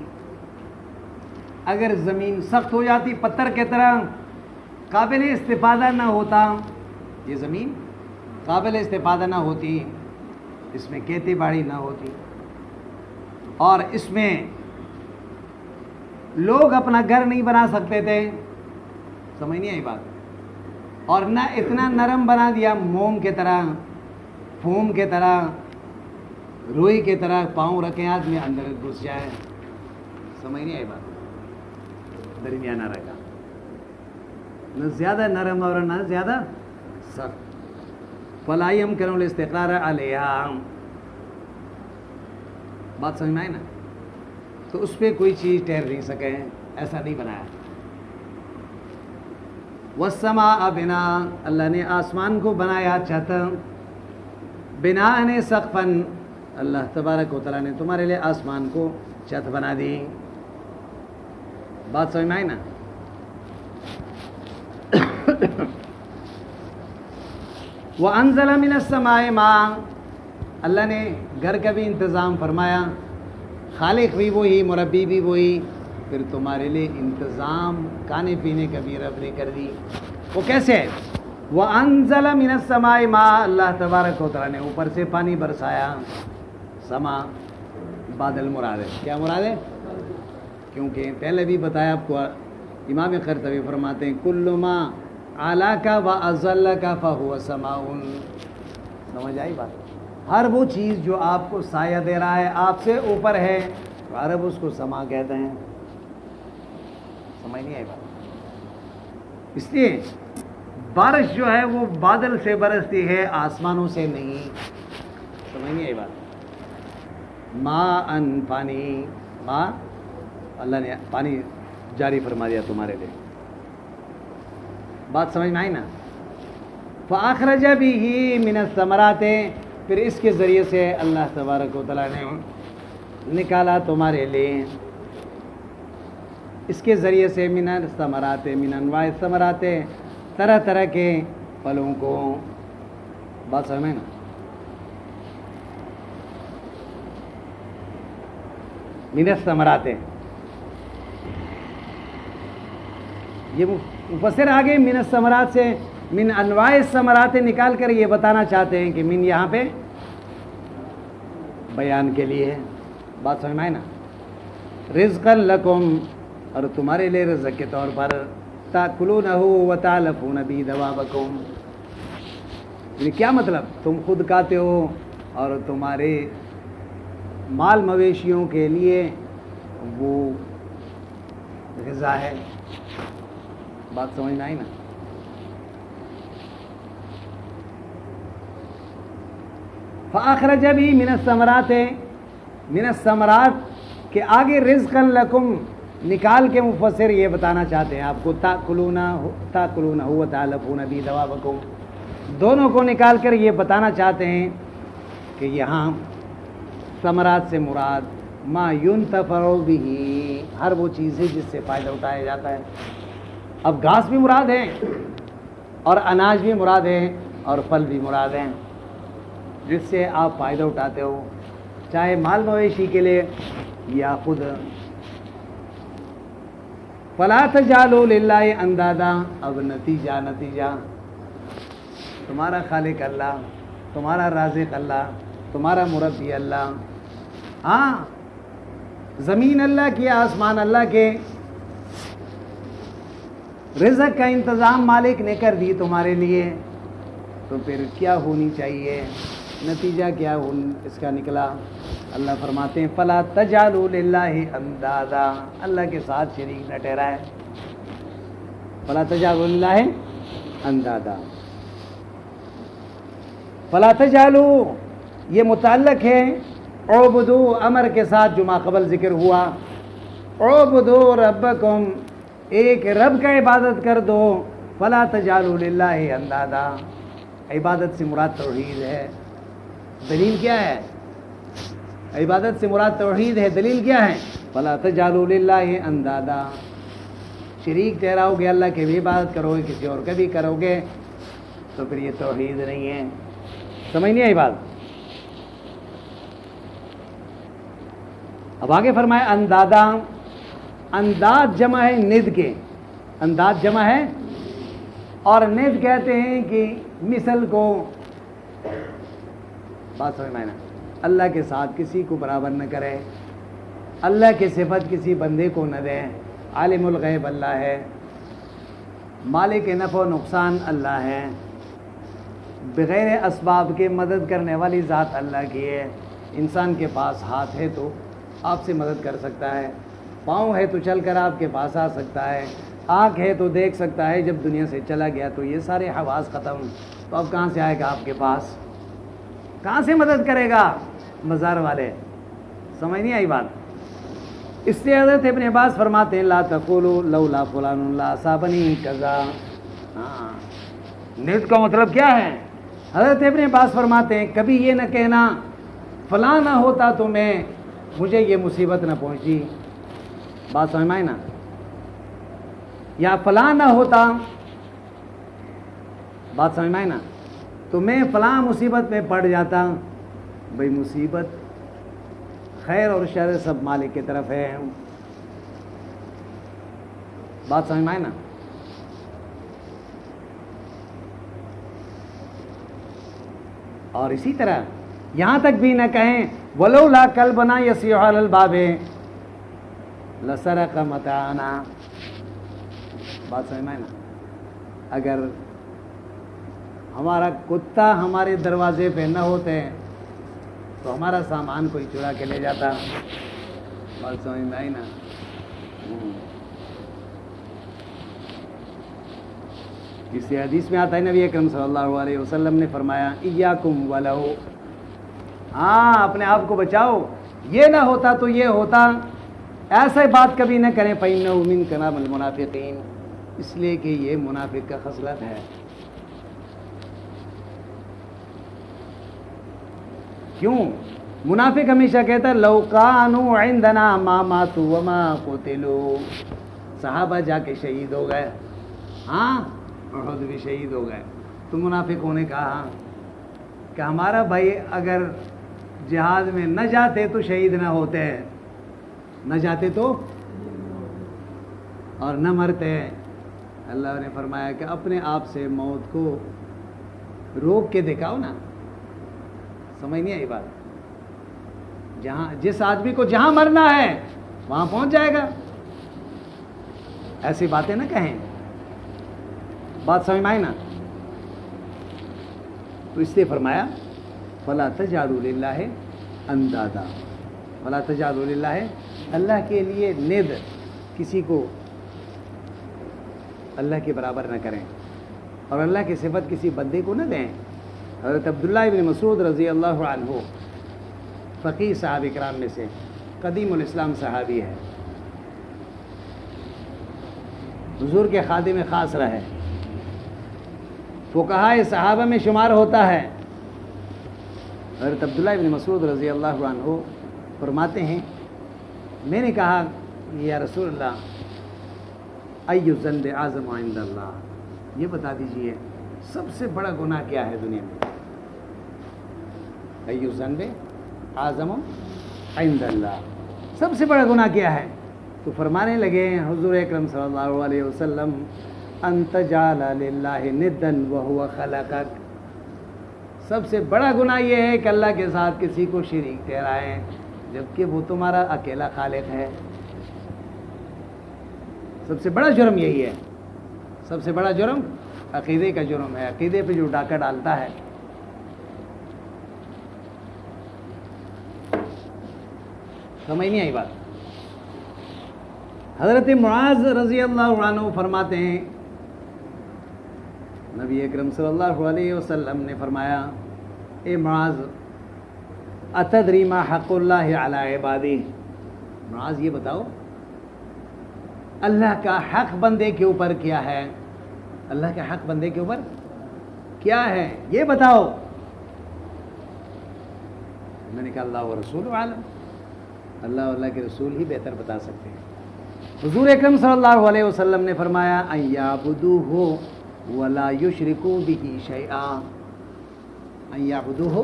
اگر زمین سخت ہو جاتی پتھر کی طرح قابل استفادہ نہ ہوتا، یہ زمین قابل استفادہ نہ ہوتی، اس میں کھیتی باڑی نہ ہوتی اور اس میں لوگ اپنا گھر نہیں بنا سکتے تھے، سمجھ نہیں آئی بات، اور نہ اتنا نرم بنا دیا موم کے طرح، پھوم کے طرح، روئی کے طرح پاؤں رکھیں آدمی اندر گھس جائے، سمجھ نہیں آئی بات، درمیانہ رکھا، نہ زیادہ نرم اور نہ زیادہ سخت۔ فلا يمكن الاستقرار علیہا، بات سمجھ میں آئی نا، تو اس پہ کوئی چیز ٹھہر نہیں سکے، ایسا نہیں بنایا۔ والسماء بناء، اللہ نے آسمان کو بنایا چھت، بناء نے سقفا، اللہ تبارک و تعالیٰ نے تمہارے لیے آسمان کو چھت بنا دی، بات سمجھ میں آئی نا۔ وَأَنزَلَ مِنَ السَّمَاءِ مَاءً، اللہ نے گھر کا بھی انتظام فرمایا، خالق بھی وہی، مربی بھی وہی، پھر تمہارے لیے انتظام کھانے پینے کا بھی رب نے کر دی۔ وہ کیسے ہے؟ وَأَنزَلَ مِنَ السَّمَاءِ مَاءً، اللہ تبارک و تعالیٰ نے اوپر سے پانی برسایا، سما بادل مراد ہے، کیا مراد ہے؟ کیونکہ پہلے بھی بتایا آپ کو، امام قرطبی فرماتے ہیں کل ما علاک و اذلک فہو سماء، سمجھ آئی بات، ہر وہ چیز جو آپ کو سایہ دے رہا ہے، آپ سے اوپر ہے، عرب اس کو سما کہتے ہیں، سمجھ نہیں آئی بات۔ اس لیے بارش جو ہے وہ بادل سے برستی ہے، آسمانوں سے نہیں، سمجھ نہیں آئی بات۔ ماء ان، پانی، ماء اللہ نے پانی جاری فرما دیا تمہارے لیے، بات سمجھ میں آئی نا۔ فاخرج به من الثمرات، پھر اس کے ذریعے سے اللہ تبارک و تعالیٰ نے نکالا تمہارے لیے، اس کے ذریعے سے من الثمرات، من انواع الثمرات، طرح طرح کے پھلوں کو، بات سمجھ میں نا۔ من الثمرات، یہ مفسر آگے من الثمرات سے من انواع الثمرات نکال کر یہ بتانا چاہتے ہیں کہ من یہاں پہ بیان کے لیے ہے، بات سمجھ میں آئے نا۔ رزقا لکم، اور تمہارے لیے رزق کے طور پر، تاکلونہ وتعلفون بہ دوابکم، یعنی کیا مطلب، تم خود کھاتے ہو اور تمہارے مال مویشیوں کے لیے وہ غذا ہے، بات سمجھ میں آئی نا۔ فاخرج بھی من الثمرات، من الثمرات کے آگے رزقا لکم نکال کے مفسر یہ بتانا چاہتے ہیں آپ کو، تاکلونہ وتعلفون بہ دوابکم، دونوں کو نکال کر یہ بتانا چاہتے ہیں کہ یہاں ثمرات سے مراد ما ينتفع به، ہر وہ چیز ہے جس سے فائدہ اٹھایا جاتا ہے۔ اب گھاس بھی مراد ہے اور اناج بھی مراد ہے اور پھل بھی مراد ہیں، جس سے آپ فائدہ اٹھاتے ہو، چاہے مال مویشی کے لیے یا خود۔ فلا تجعلوا للہ اندادا، اب نتیجہ تمہارا خالق اللہ، تمہارا رازق اللہ، تمہارا مربی اللہ، ہاں زمین اللہ کی، آسمان اللہ کے، رزق کا انتظام مالک نے کر دی تمہارے لیے، تو پھر کیا ہونی چاہیے، نتیجہ کیا اس کا نکلا؟ اللہ فرماتے ہیں فلا تجعلوا للہ اندادا، اللہ کے ساتھ شریک نہ ٹھہرائے، فلا تجعلوا للہ اندادا۔ فلا تجعلوا یہ متعلق ہے اعبدو امر کے ساتھ جو ما قبل ذکر ہوا، اعبدو ربکم، ایک رب کا عبادت کر دو، فلا تجعلوا للہ اندادا، عبادت سے مراد توحید ہے، دلیل کیا ہے؟ عبادت سے مراد توحید ہے، دلیل کیا ہے؟ فلا تجعلوا للہ اندادا، شریک ٹھہراؤ گے، اللہ کی بھی عبادت کرو گے، کسی اور کا بھی کرو گے، تو پھر یہ توحید نہیں ہے۔ سمجھ نہیں آئی بات؟ اب آگے فرمائے اندادا، انداد جمع ہے ند کے، انداد جمع ہے، اور ند کہتے ہیں کہ مثل کو، بات سمجھ میں نا، اللہ کے ساتھ کسی کو برابر نہ کرے، اللہ کی صفت کسی بندے کو نہ دے۔ عالم الغیب اللہ ہے، مالک نفع و نقصان اللہ ہے، بغیر اسباب کے مدد کرنے والی ذات اللہ کی ہے۔ انسان کے پاس ہاتھ ہے تو آپ سے مدد کر سکتا ہے، پاؤں ہے تو چل کر آپ کے پاس آ سکتا ہے، آنکھ ہے تو دیکھ سکتا ہے، جب دنیا سے چلا گیا تو یہ سارے حواس ختم، تو اب کہاں سے آئے گا آپ کے پاس؟ کہاں سے مدد کرے گا؟ مزار والے۔ سمجھ نہیں آئی بات؟ اس سے حضرت ابن عباس فرماتے ہیں لا تقولوا لولا فلان لا اصابنی کذا۔ ہاں، ند کا مطلب کیا ہے؟ حضرت ابن عباس فرماتے ہیں کبھی یہ نہ کہنا فلاں نہ ہوتا تو مجھے یہ مصیبت نہ پہنچی، بات سمجھ میں آئی نا، یا فلاں نہ ہوتا، بات سمجھ میں آئی نا، تو میں فلاں مصیبت میں پڑ جاتا۔ بھئی مصیبت، خیر اور شر سب مالک کی طرف ہے، بات سمجھ میں آئی نا۔ اور اسی طرح یہاں تک بھی نہ کہیں ولولا کلبنا یسیح علی الباب لسرق متاعنا، بات سمجھ میں آئی نا، اگر ہمارا کتا ہمارے دروازے پہ نہ ہوتے تو ہمارا سامان کوئی چرا کے لے جاتا، بات سمجھ میں آئی نا۔ اس حدیث میں آتا ہے نبی اکرم صلی اللہ علیہ وسلم نے فرمایا ایاکم ولو، ہاں اپنے آپ کو بچاؤ، یہ نہ ہوتا تو یہ ہوتا، ایسے بات کبھی نہ کریں، فإنہ من کلام المنافقین، اس لیے کہ یہ منافق کا خصلت ہے۔ کیوں؟ منافق ہمیشہ کہتا ہے لو کانوا عندنا ما ماتوا وما قتلوا، صحابہ جا کے شہید ہو گئے، ہاں احد بھی شہید ہو گئے، تو منافقوں نے کہا کہ ہمارا بھائی اگر جہاد میں نہ جاتے تو شہید نہ ہوتے، نہ جاتے تو اور نہ مرتے۔ اللہ نے فرمایا کہ اپنے آپ سے موت کو روک کے دکھاؤ نا، سمجھ نہیں آئی بات؟ جہاں جس آدمی کو جہاں مرنا ہے وہاں پہنچ جائے گا، ایسی باتیں نہ کہیں، بات سمجھ میں آئی نا۔ تو اس لیے فرمایا فلا تجعلوا للہ اندادا، فلا تجعلوا للہ، اللہ کے لیے ند، کسی کو اللہ کے برابر نہ کریں، اور اللہ کی صفت کسی بندے کو نہ دیں۔ حضرت عبداللہ ابن مسعود رضی اللہ عنہ فقیہ صحابہ کرام میں سے قدیم الاسلام صحابی ہے، حضور کے خادم خاص رہے، فقہائے صحابہ میں شمار ہوتا ہے۔ حضرت عبداللہ ابن مسعود رضی اللہ عنہ فرماتے ہیں میں نے کہا یا رسول اللہ ای الذنب اعظم عند اللہ، یہ بتا دیجئے سب سے بڑا گناہ کیا ہے دنیا میں؟ ای الذنب اعظم عند اللہ، سب سے بڑا گناہ کیا ہے؟ تو فرمانے لگے حضور اکرم صلی اللہ علیہ وسلم ان تجعل للہ ندا وهو خلقک، سب سے بڑا گناہ یہ ہے کہ اللہ کے ساتھ کسی کو شریک ٹھہرائیں جبکہ وہ تمہارا اکیلا خالق ہے۔ سب سے بڑا جرم یہی ہے، سب سے بڑا جرم عقیدے کا جرم ہے، عقیدے پہ جو ڈاکہ ڈالتا ہے۔ سمجھ نہیں آئی بات؟ حضرت معاذ رضی اللہ عنہ فرماتے ہیں نبی اکرم صلی اللہ علیہ وسلم نے فرمایا اے معاذ اتدری ما حق اللہ علی عبادی، معاذ یہ بتاؤ اللہ کا حق بندے کے اوپر کیا ہے، اللہ کا حق بندے کے اوپر کیا ہے یہ بتاؤ۔ میں نے کہا اللہ و رسول عالم، اللہ اور اللہ کے رسول ہی بہتر بتا سکتے ہیں۔ حضور اکرم صلی اللہ علیہ وسلم نے فرمایا ان یعبدوہ ولا یشرکوا بہ شیئا، ان یعبدوہ،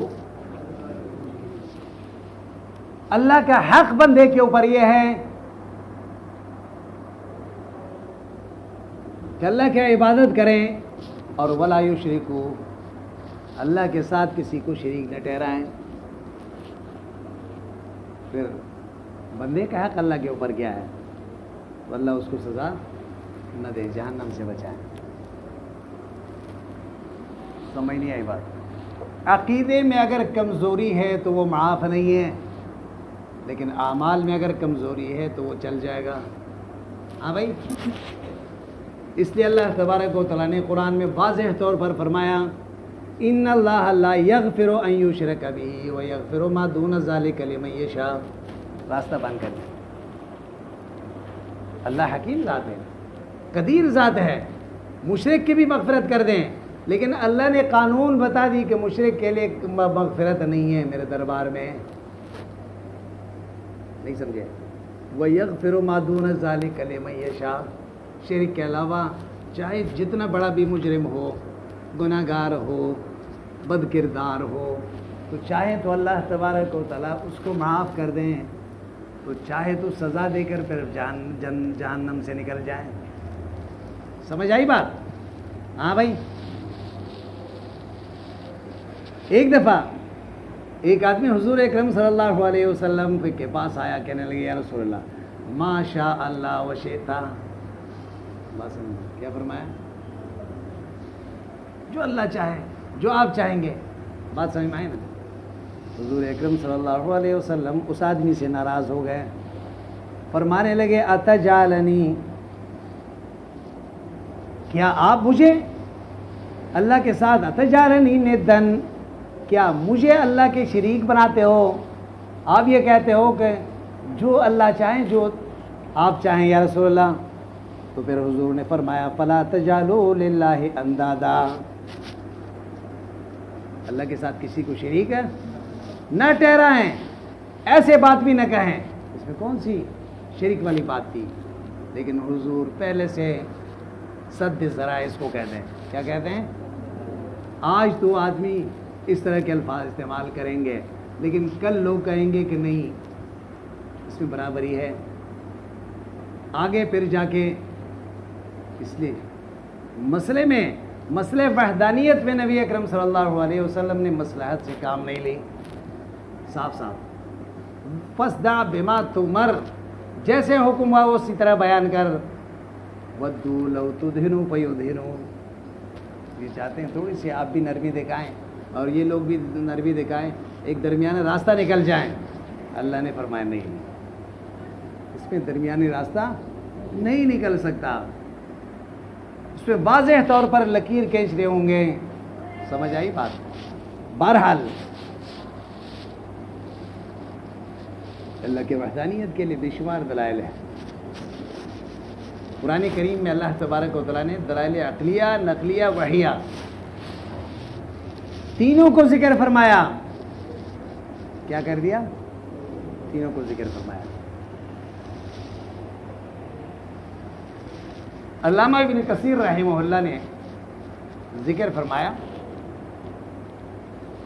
اللہ کا حق بندے کے اوپر یہ ہے کہ اللہ کی عبادت کریں، اور ولا یشرکوا، اللہ کے ساتھ کسی کو شریک نہ ٹھہرائیں۔ پھر بندے کا حق اللہ کے اوپر کیا ہے؟ تو اللہ اس کو سزا نہ دے، جہنم سے بچائے۔ سمجھ نہیں آئی بات؟ عقیدے میں اگر کمزوری ہے تو وہ معاف نہیں ہے، لیکن اعمال میں اگر کمزوری ہے تو وہ چل جائے گا۔ ہاں بھائی، اس لیے اللہ تبارک و تعالیٰ نے قرآن میں واضح طور پر فرمایا ان اللہ لا یغفر ان یشرک بہ ویغفر ما دون ذلک لمن یشاء، راستہ بند کر دیں۔ اللہ حکیم ذات ہے، قدیر ذات ہے، مشرک کی بھی مغفرت کر دیں، لیکن اللہ نے قانون بتا دی کہ مشرک کے لیے مغفرت نہیں ہے میرے دربار میں، نہیں سمجھے؟ وَيَغْفِرُ مَا دُونَ ذَلِكَ لِمَن يَشَاءُ، شرک کے علاوہ چاہے جتنا بڑا بھی مجرم ہو، گناہ گار ہو، بد کردار ہو، تو چاہے تو اللہ تبارک و تعالیٰ اس کو معاف کر دیں، تو چاہے تو سزا دے کر پھر جہنم سے نکل جائیں۔ سمجھ آئی بات؟ ہاں بھائی، ایک دفعہ ایک آدمی حضور اکرم صلی اللہ علیہ وسلم کے پاس آیا، کہنے لگے یا رسول اللہ ما شاء اللہ و شئتا، بس کیا فرمایا؟ جو اللہ چاہے، جو آپ چاہیں گے۔ بات سمجھ میں آئی نا؟ حضور اکرم صلی اللہ علیہ وسلم اس آدمی سے ناراض ہو گئے، فرمانے لگے اتجعلنی، کیا آپ مجھے اللہ کے ساتھ، اتجعلنی ندن، کیا مجھے اللہ کے شریک بناتے ہو؟ آپ یہ کہتے ہو کہ جو اللہ چاہیں، جو آپ چاہیں یا رسول اللہ۔ تو پھر حضور نے فرمایا فلا تجعلوا للہ اندادا، اللہ کے ساتھ کسی کو شریک ہے نہ ٹھہرائیں، ایسے بات بھی نہ کہیں۔ اس میں کون سی شرک والی بات تھی؟ لیکن حضور پہلے سے سد ذرائع اس کو کہتے ہیں، کیا کہتے ہیں؟ آج تو آدمی اس طرح کے الفاظ استعمال کریں گے، لیکن کل لوگ کہیں گے کہ نہیں، اس میں برابری ہے۔ آگے پھر جا کے اس لیے مسئلے وحدانیت میں نبی اکرم صلی اللہ علیہ وسلم نے مصلحت سے کام نہیں لی، صاف صاف فاصدع بما تؤمر، جیسے حکم ہوا اسی طرح بیان کر۔ ودوا لو تدہنوا فیدہنون، یہ چاہتے ہیں تھوڑی سی آپ بھی نرمی دکھائیں اور یہ لوگ بھی نرمی دکھائیں، ایک درمیانی راستہ نکل جائیں۔ اللہ نے فرمایا نہیں، اس میں درمیانی راستہ نہیں نکل سکتا، اس پہ واضح طور پر لکیر کھینچ رہے ہوں گے۔ سمجھ آئی بات؟ بہرحال اللہ کے وحدانیت کے لیے بے شمار دلائل ہیں۔ قرآن کریم میں اللہ تبارک و تعالیٰ نے دلائل عقلیہ، نقلیہ، وحیہ تینوں کو ذکر فرمایا۔ کیا کر دیا؟ تینوں کو ذکر فرمایا۔ علامہ ابن کثیر رحمہ اللہ نے ذکر فرمایا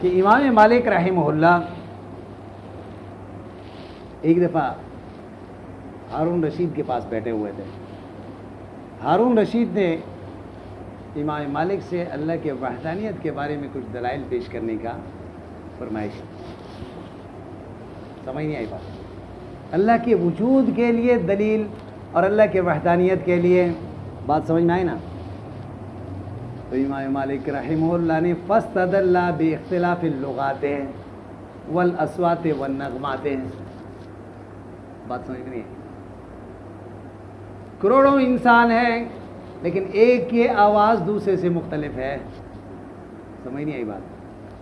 کہ امام مالک رحمہ اللہ ایک دفعہ ہارون رشید کے پاس بیٹھے ہوئے تھے۔ ہارون رشید نے امام مالک سے اللہ کے وحدانیت کے بارے میں کچھ دلائل پیش کرنے کا فرمائش۔ سمجھ نہیں آئی بات؟ اللہ کے وجود کے لیے دلیل اور اللہ کے وحدانیت کے لیے، بات سمجھ میں آئی نا؟ تو امام مالک رحمہ اللہ نے فاستدل باختلاف اللغات والاصوات والنغمات، بات سمجھ میں نہیں آئی؟ کروڑوں انسان ہیں لیکن ایک کی آواز دوسرے سے مختلف ہے، سمجھ نہیں آئی بات؟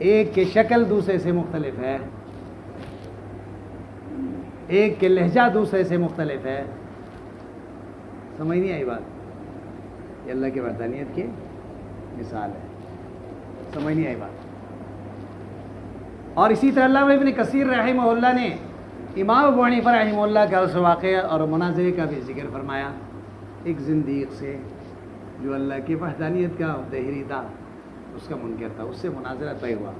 ایک کی شکل دوسرے سے مختلف ہے، ایک کے لہجہ دوسرے سے مختلف ہے، سمجھ نہیں آئی بات؟ یہ اللہ کی وحدانیت کی مثال ہے، سمجھ نہیں آئی بات؟ اور اسی طرح علامہ ابن کثیر رحمہ اللہ نے امام ابو حنیفہ رحمہ اللہ کا اس واقعہ اور مناظرے کا بھی ذکر فرمایا. ایک زندیق سے جو اللہ کی وحدانیت کا دہری تھا، اس کا منکر تھا، اس سے مناظرہ طے ہوا.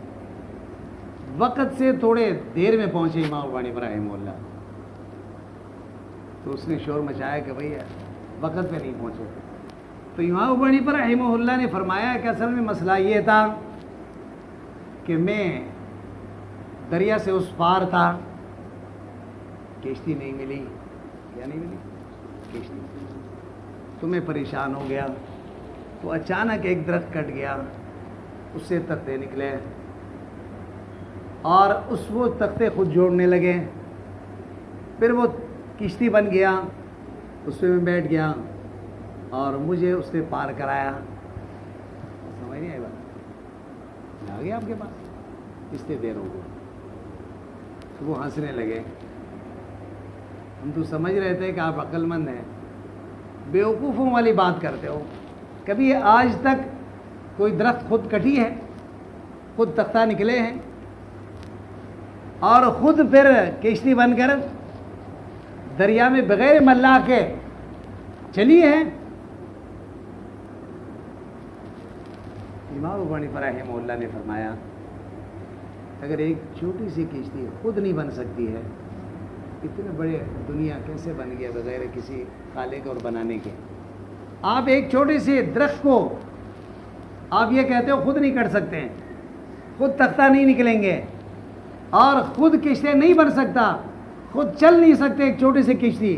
وقت سے تھوڑے دیر میں پہنچے امام ابو حنیفہ رحمہ اللہ، تو اس نے شور مچایا کہ بھئی وقت پہ نہیں پہنچے. تو امام ابو حنیفہ رحمہ اللہ نے فرمایا کہ اصل میں مسئلہ یہ تھا کہ میں دریا سے اس پار تھا، کشتی نہیں ملی. کیا نہیں ملی؟ کشتی. تو میں پریشان ہو گیا. تو اچانک ایک درخت کٹ گیا، اس سے تختے نکلے اور وہ تختے خود جوڑنے لگے. پھر وہ کشتی بن گیا، اس پہ میں بیٹھ گیا اور مجھے اس نے پار کرایا. سمجھ نہیں آئی بات؟ آ گیا آپ کے پاس، اس سے دیر ہو گئی. تو وہ ہنسنے لگے. ہم تو سمجھ رہے تھے کہ آپ عقل مند ہیں، بیوقوفوں والی بات کرتے ہو. کبھی آج تک کوئی درخت خود کٹی ہے، خود تختہ نکلے ہیں اور خود پھر کشتی بن کر دریا میں بغیر ملا کے چلی ہے؟ امام ابو حنیفہ رحمہ اللہ نے فرمایا اگر ایک چھوٹی سی کشتی خود نہیں بن سکتی ہے، اتنے بڑے دنیا کیسے بن گیا بغیر کسی خالق اور بنانے کے؟ آپ ایک چھوٹے سے درخت کو آپ یہ کہتے ہو خود نہیں کٹ سکتے ہیں، خود تختہ نہیں نکلیں گے اور خود کشتی نہیں بن سکتا، خود چل نہیں سکتے ایک چھوٹی سی کشتی.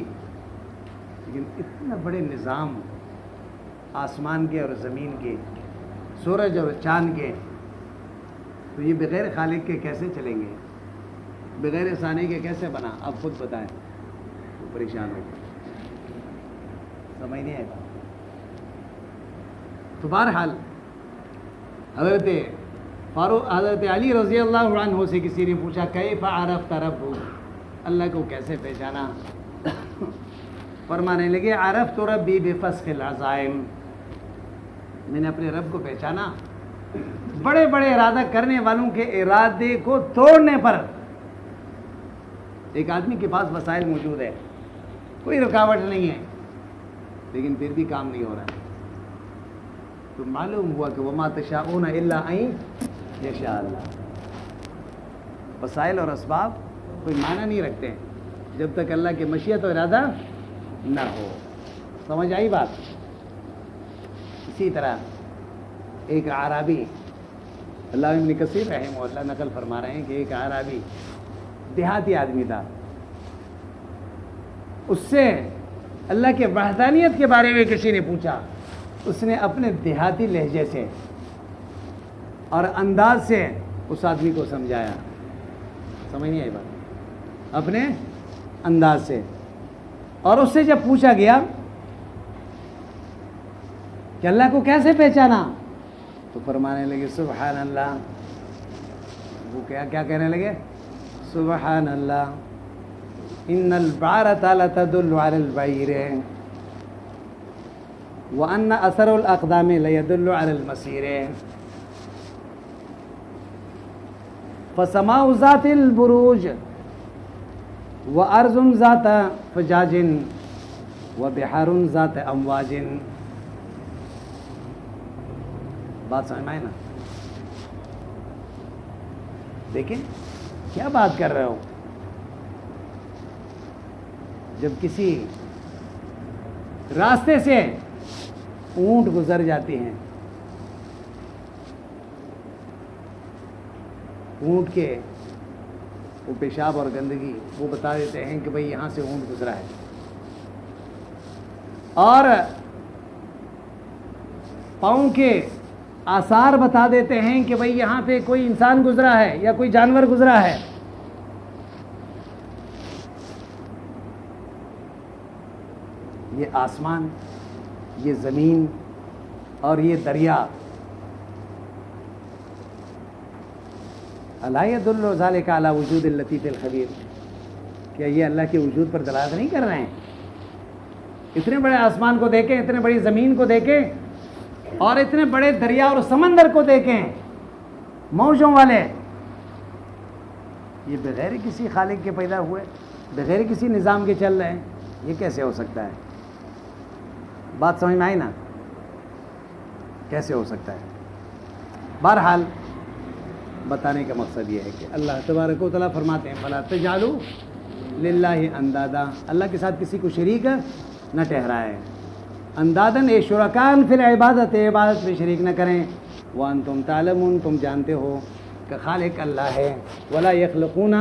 لیکن اتنا بڑے نظام آسمان کے اور زمین کے، سورج اور چاند کے، تو یہ بغیر خالق کے کیسے چلیں گے؟ بغیر ثانی کے کیسے بنا؟ آپ خود بتائیں. تو پریشان ہو گئے، سمجھ نہیں آئے گا. تو بہرحال حضرت علی رضی اللہ عنہ سے کسی نے پوچھا کیف عرفت ربہ، اللہ کو کیسے پہچانا؟ فرمانے لگے عرفت ربی بفسخ العزائم، میں نے اپنے رب کو پہچانا بڑے بڑے ارادہ کرنے والوں کے ارادے کو توڑنے پر. ایک آدمی کے پاس وسائل موجود ہے، کوئی رکاوٹ نہیں ہے، لیکن پھر بھی کام نہیں ہو رہا ہے، تو معلوم ہوا کہ وما تشاءون الا ان یشاء اللہ. وسائل اور اسباب کوئی معنی نہیں رکھتے ہیں جب تک اللہ کی مشیت و ارادہ نہ ہو. سمجھ آئی بات؟ اسی طرح ایک اعرابی، علامہ ابن کثیر رحمہ اللہ نقل فرما رہے ہیں کہ ایک اعرابی دیہاتی آدمی تھا، اس سے اللہ کے وحدانیت کے بارے میں کسی نے پوچھا. اس نے اپنے دیہاتی لہجے سے اور انداز سے اس آدمی کو سمجھایا. سمجھ نہیں آئی بات؟ اپنے انداز سے. اور اس سے جب پوچھا گیا کہ اللہ کو کیسے پہچانا، تو فرمانے لگے سبحان اللہ. وہ کیا کہنے لگے؟ سبحان اللہ ان البعرۃ لتدل علی البعیر وان اثر الاقدام لیدل علی المسیر فسماء ذات البروج وارض ذات فجاج وبحار ذات امواج. بات سمجھ میں آئے نا؟ دیکھیں کیا بات کر رہے ہو. جب کسی راستے سے اونٹ گزر جاتے ہیں، اونٹ کے وہ پیشاب اور گندگی وہ بتا دیتے ہیں کہ بھئی یہاں سے اونٹ گزرا ہے، اور پاؤں کے آثار بتا دیتے ہیں کہ بھئی یہاں پہ کوئی انسان گزرا ہے یا کوئی جانور گزرا ہے. یہ آسمان، یہ زمین اور یہ دریا، الا یدل ذلک علی وجود اللطیف الخبیر، کیا یہ اللہ کے وجود پر دلالت نہیں کر رہے ہیں؟ اتنے بڑے آسمان کو دیکھیں، اتنے بڑی زمین کو دیکھیں اور اتنے بڑے دریا اور سمندر کو دیکھیں موجوں والے، یہ بغیر کسی خالق کے پیدا ہوئے. بغیر کسی نظام کے چل رہے ہیں، یہ کیسے ہو سکتا ہے؟ بات سمجھ میں آئی نا؟ کیسے ہو سکتا ہے؟ بہرحال بتانے کا مقصد یہ ہے کہ اللہ تبارک و تعالیٰ فرماتے ہیں فَلَا تَجْعَلُوا لِلَّهِ اندادا، اللہ کے ساتھ کسی کو شریک نہ ٹھہرائے. اندادن اے شرکان فی العبادت، عبادت میں شریک نہ کریں. وانتم تعلمون، تم جانتے ہو کہ خالق اللہ ہے. ولا یخلقون،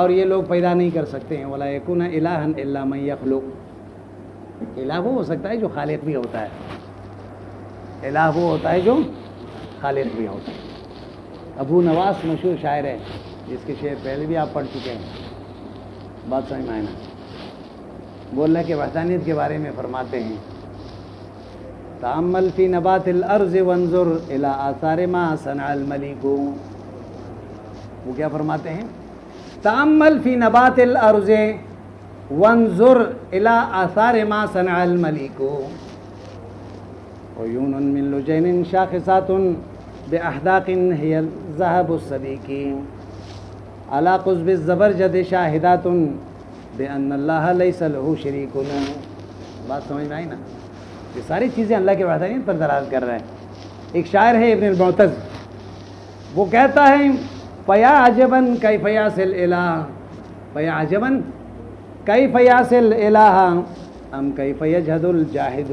اور یہ لوگ پیدا نہیں کر سکتے ہیں. ولا یکون الہا الا من یخلق، الہ وہ ہو سکتا ہے جو خالق بھی ہوتا ہے. الہ وہ ہوتا ہے جو خالق بھی ہوتا ہے. ابو نواس مشہور شاعر ہے جس کے شعر پہلے بھی آپ پڑھ چکے ہیں. بات سمجھ میں آئے نا؟ وہ اللہ کے وحدانیت کے بارے میں فرماتے ہیں تأمل فی نبات الارض وانظر الی آثار ما صنع الملیک. وہ کیا فرماتے ہیں؟ تأمل فی نبات الارض وانظر الی آثار ما صنع الملیک. عیون من لجین شاخصات باحداق هی الذهب السبیک. علی قضب الزبرجد شاہدات بأن اللہ لیس له شریک. بات سمجھ میں آئی نا؟ یہ ساری چیزیں اللہ کے وحدانیت پر دلالت کر رہے ہیں. ایک شاعر ہے ابن المعتز، وہ کہتا ہے فیا عجباً کیف یصل الہ، فیا عجباً کیف یصل الہ ام کیف یجحد الجاحد.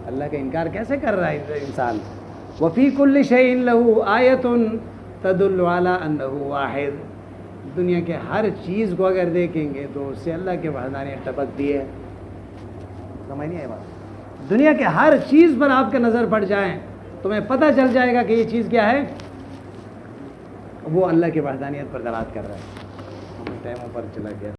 اللہ کا انکار کیسے کر رہا ہے انسان. وفی کل شیء له آیۃ تدل علی انہ واحد. دنیا کے ہر چیز کو اگر دیکھیں گے تو اس سے اللہ کے وحدانیت ٹپکتی ہے. سمجھ نہیں آئی بات؟ دنیا کے ہر چیز پر آپ کا نظر پڑ جائیں تمہیں پتہ چل جائے گا کہ یہ چیز کیا ہے، وہ اللہ کی وحدانیت پر دلالت کر رہا ہے. ٹائم اوپر چلا گیا.